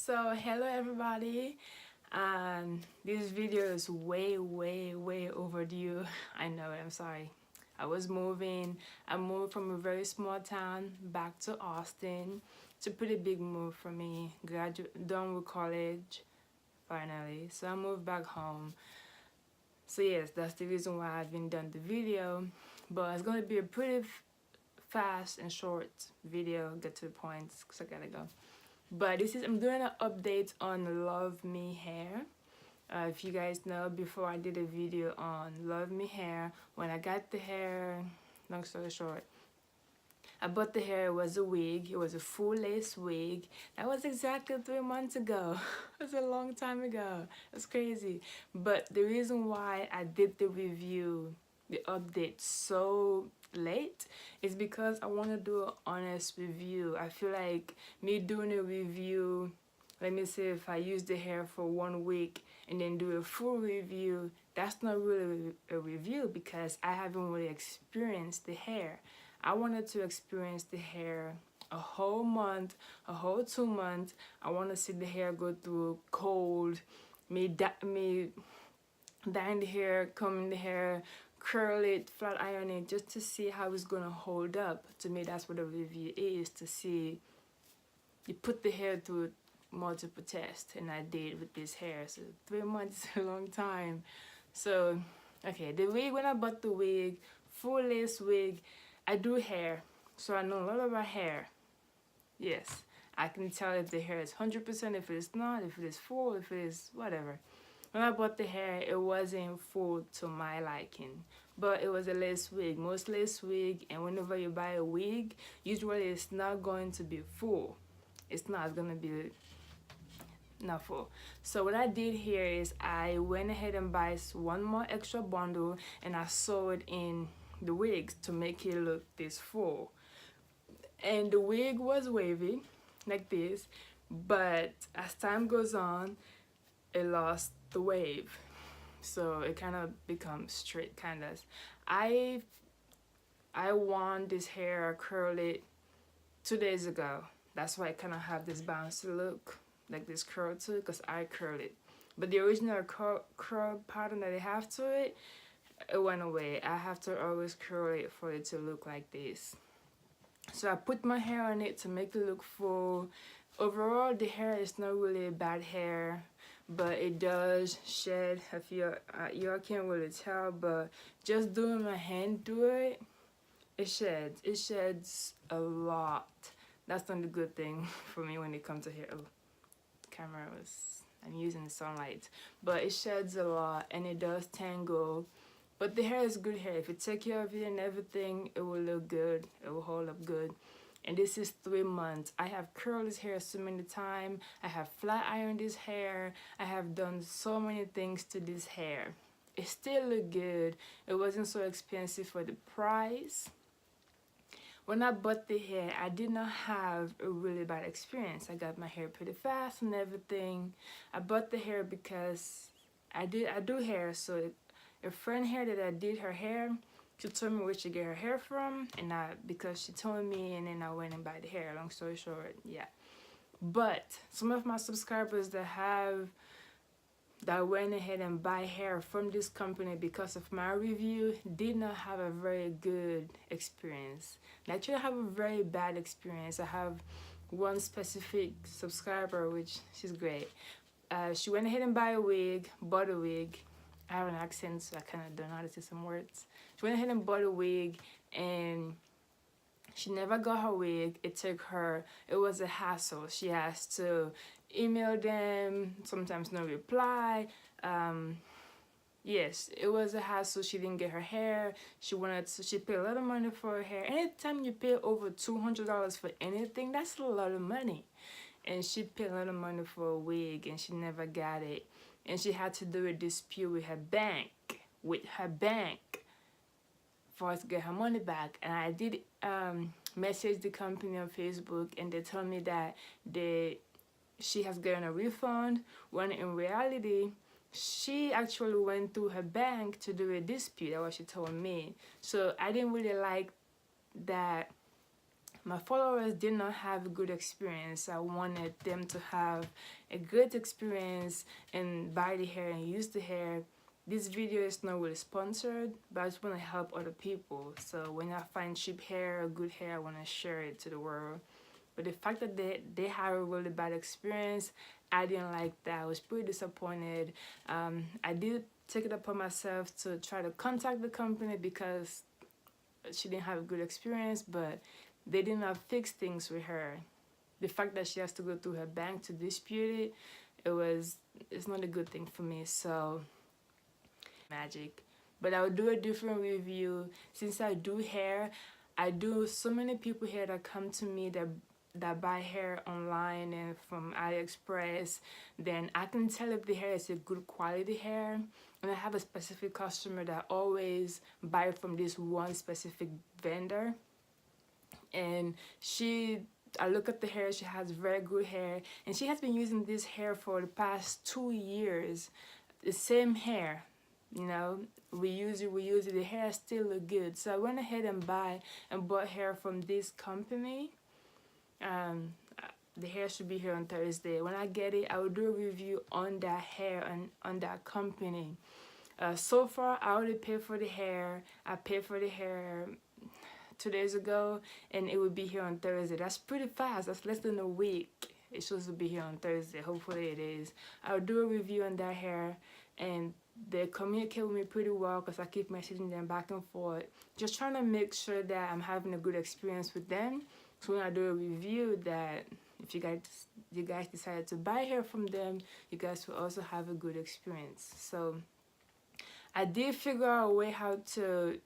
So hello everybody, and this video is way overdue. I know it, I'm sorry. I moved from a very small town back to Austin. It's a pretty big move for me. Done with college finally, so I moved back home. So yes, that's the reason why I haven't done the video, but it's gonna be a pretty fast and short video. Get to the point because I gotta go. But I'm doing an update on Luvme hair. If you guys know, before I did a video on Luvme hair, when I got the hair, long story short, I bought the hair. It was a wig. It was a full lace wig. That was exactly 3 months ago. It was a long time ago. It's crazy. But the reason why I did the review, the update so late is because I want to do an honest review. I feel like me doing a review, let me say if I use the hair for 1 week and then do a full review, that's not really a review because I haven't really experienced the hair. I wanted to experience the hair a whole month, a whole 2 months. I want to see the hair go through cold, me dyeing the hair, combing the hair, curl it, flat iron it, just to see how it's gonna hold up. To me, that's what a review is, to see you put the hair through multiple tests, and I did with this hair. So 3 months is a long time. So okay, the wig, when I bought the wig, full lace wig, I do hair, so I know a lot about hair. Yes, I can tell if the hair is 100%, if it is not, if it is full, if it is whatever. When I bought the hair, it wasn't full to my liking, but it was a lace wig. Most lace wig, and whenever you buy a wig, usually it's not going to be full. It's gonna be not full. So what I did here is I went ahead and buy one more extra bundle, and I sewed in the wigs to make it look this full. And the wig was wavy like this, but as time goes on, it lost the wave, so it kind of becomes straight, kind of. I want this hair curl it 2 days ago. That's why I kind of have this bouncy look, like this curl to it, because I curl it. But the original curl pattern that they have to it, it went away. I have to always curl it for it to look like this. So I put my hair on it to make it look full. Overall, the hair is not really bad hair, but it does shed. If y'all can't really tell, but just doing my hand through it, it sheds a lot. That's not a good thing for me when it comes to hair. Oh, camera was, I'm using the sunlight, but it sheds a lot and it does tangle. But the hair is good hair. If you take care of it and everything, it will look good. It will hold up good. And this is 3 months. I have curled this hair so many times. I have flat ironed this hair. I have done so many things to this hair. It still look good. It wasn't so expensive for the price. When I bought the hair, I did not have a really bad experience. I got my hair pretty fast and everything. I bought the hair because I do hair, so a friend here that I did her hair, she told me where she get her hair from, and because she told me, and then I went and buy the hair. Long story short, yeah. But some of my subscribers that went ahead and buy hair from this company because of my review did not have a very good experience. They actually have a very bad experience. I have one specific subscriber, which she's great. She went ahead and bought a wig. I have an accent, so I kind of don't know how to say some words. She went ahead and bought a wig, and she never got her wig. It was a hassle. She has to email them, sometimes no reply. Yes, it was a hassle. She didn't get her hair. She paid a lot of money for her hair. Anytime you pay over $200 for anything, that's a lot of money. And she paid a lot of money for a wig, and she never got it. And she had to do a dispute with her bank, for us to get her money back. And I did message the company on Facebook, and they told me that she has gotten a refund, when in reality, she actually went through her bank to do a dispute. That's what she told me. So I didn't really like that my followers did not have a good experience. I wanted them to have a good experience and buy the hair and use the hair. This video is not really sponsored, but I just want to help other people. So when I find cheap hair or good hair, I want to share it to the world. But the fact that they had a really bad experience, I didn't like that. I was pretty disappointed. I did take it upon myself to try to contact the company because she didn't have a good experience, but they did not fix things with her. The fact that she has to go through her bank to dispute it's not a good thing for me. So magic. But I'll do a different review. Since I do hair, I do so many people here that come to me that buy hair online and from AliExpress. Then I can tell if the hair is a good quality hair. And I have a specific customer that always buy from this one specific vendor. And I look at the hair, she has very good hair, and she has been using this hair for the past 2 years. The same hair, you know, we use it, the hair still look good. So I went ahead and bought hair from this company. The hair should be here on Thursday. When I get it, I will do a review on that hair and on that company. So far, I already paid for the hair. I paid for the hair 2 days ago, and it will be here on Thursday. That's pretty fast. That's less than a week. It's supposed to be here on Thursday. Hopefully it is. I'll do a review on that hair, and they communicate with me pretty well because I keep messaging them back and forth, just trying to make sure that I'm having a good experience with them. So when I do a review, that if you guys decided to buy hair from them, you guys will also have a good experience. So I did figure out a way how to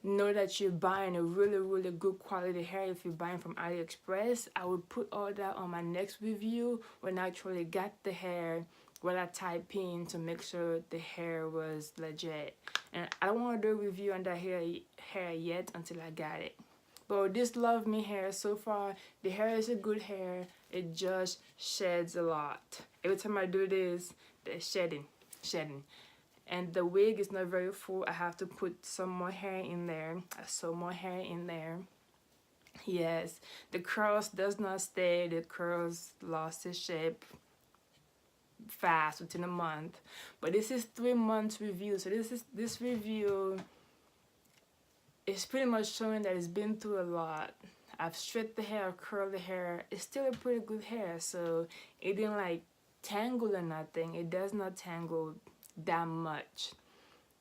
know that you're buying a really good quality hair if you're buying from AliExpress. I will put all that on my next review when I actually got the hair, what I type in to make sure the hair was legit. And I don't want to do a review on that hair yet until I got it. But with this Luvme hair, so far the hair is a good hair. It just sheds a lot. Every time I do this, they're shedding. And the wig is not very full. I have to put some more hair in there. Some more hair in there. Yes, the curls does not stay. The curls lost its shape fast within a month. But this is 3 months review. So this review is pretty much showing that it's been through a lot. I've straightened the hair, curled the hair. It's still a pretty good hair. So it didn't like tangle or nothing. It does not tangle that much.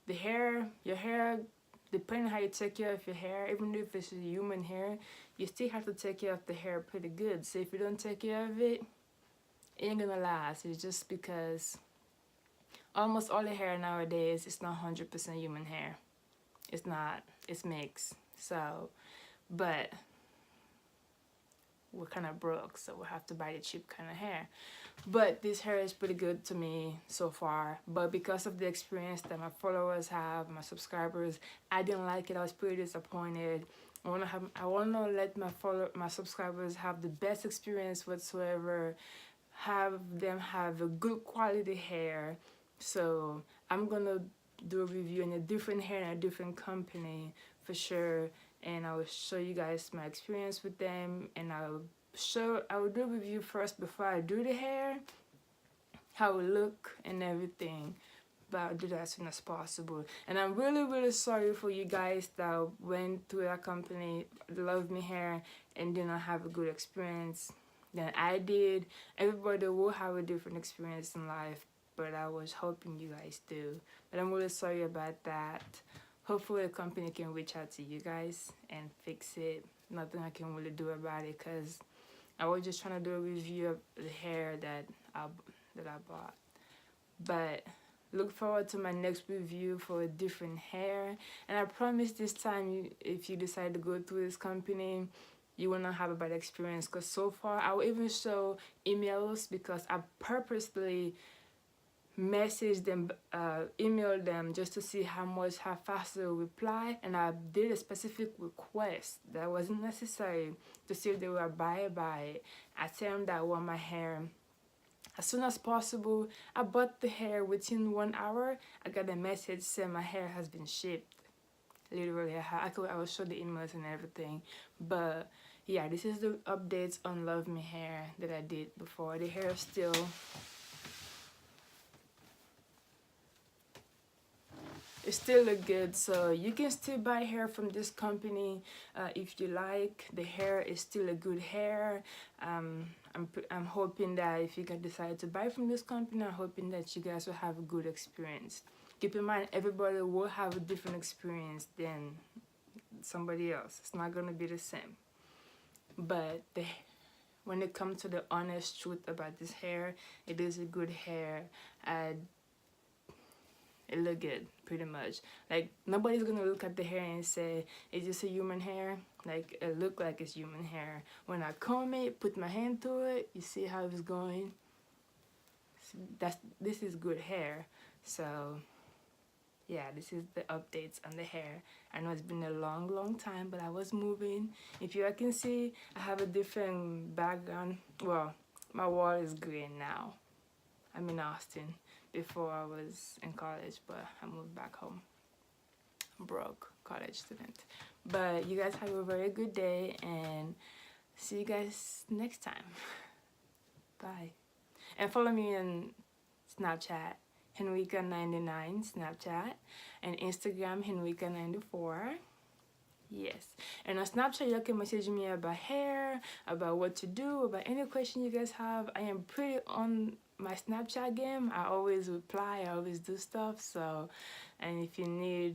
The hair, your hair, depending on how you take care of your hair, even if it's human hair, you still have to take care of the hair pretty good. So if you don't take care of it, it ain't gonna last. It's just because almost all the hair nowadays is not 100% human hair. It's not. It's mixed. So, but we're kind of broke, so we'll have to buy the cheap kind of hair. But this hair is pretty good to me so far. But because of the experience that my followers have, my subscribers, I didn't like it. I was pretty disappointed. I wanna let my subscribers have the best experience whatsoever. Have them have a good quality hair. So I'm gonna do a review on a different hair and a different company for sure, and I will show you guys my experience with them, and I will do a review first before I do the hair, how it look and everything. But I'll do that as soon as possible. And I'm really sorry for you guys that went through that company, Luvme hair, and did not have a good experience than I did. Everybody will have a different experience in life, but I was hoping you guys do. But I'm really sorry about that. Hopefully the company can reach out to you guys and fix it. Nothing I can really do about it because I was just trying to do a review of the hair that I bought. But look forward to my next review for a different hair. And I promise this time, if you decide to go through this company, you will not have a bad experience. Because so far, I will even show emails because I purposely message them, email them just to see how fast they'll reply. And I did a specific request that wasn't necessary to see if they will abide by it. I tell them that I want my hair as soon as possible. I bought the hair within 1 hour. I got a message saying my hair has been shipped. Literally, I will show the emails and everything. But yeah, this is the updates on Luvme hair that I did before. The hair still it still look good, so you can still buy hair from this company if you like. The hair is still a good hair. I'm hoping that if you can decide to buy from this company, I'm hoping that you guys will have a good experience. Keep in mind, everybody will have a different experience than somebody else. It's not gonna be the same. But when it comes to the honest truth about this hair, it is a good hair. It look good, pretty much. Like, nobody's gonna look at the hair and say, is this a human hair? Like, it look like it's human hair. When I comb it, put my hand to it, you see how it's going? This is good hair. So yeah, this is the updates on the hair. I know it's been a long time, but I was moving. If you can see, I have a different background. Well, my wall is green now. I'm in Austin. Before I was in college, but I moved back home. Broke college student. But you guys have a very good day, and see you guys next time. Bye. And follow me on Snapchat, Henrika99 Snapchat, and Instagram, Henrika94. Yes. And on Snapchat, you can message me about hair, about what to do, about any question you guys have. I am pretty on my Snapchat game. I always reply, I always do stuff. So, and if you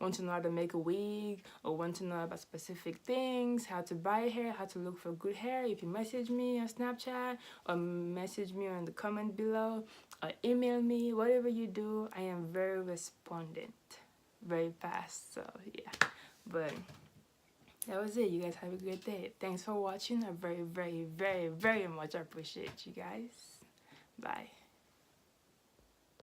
want to know how to make a wig, or want to know about specific things, how to buy hair, how to look for good hair, if you message me on Snapchat, or message me in the comment below, or email me, whatever you do, I am very respondent, very fast. So yeah, but that was it. You guys have a great day. Thanks for watching. I very much appreciate you guys. Bye.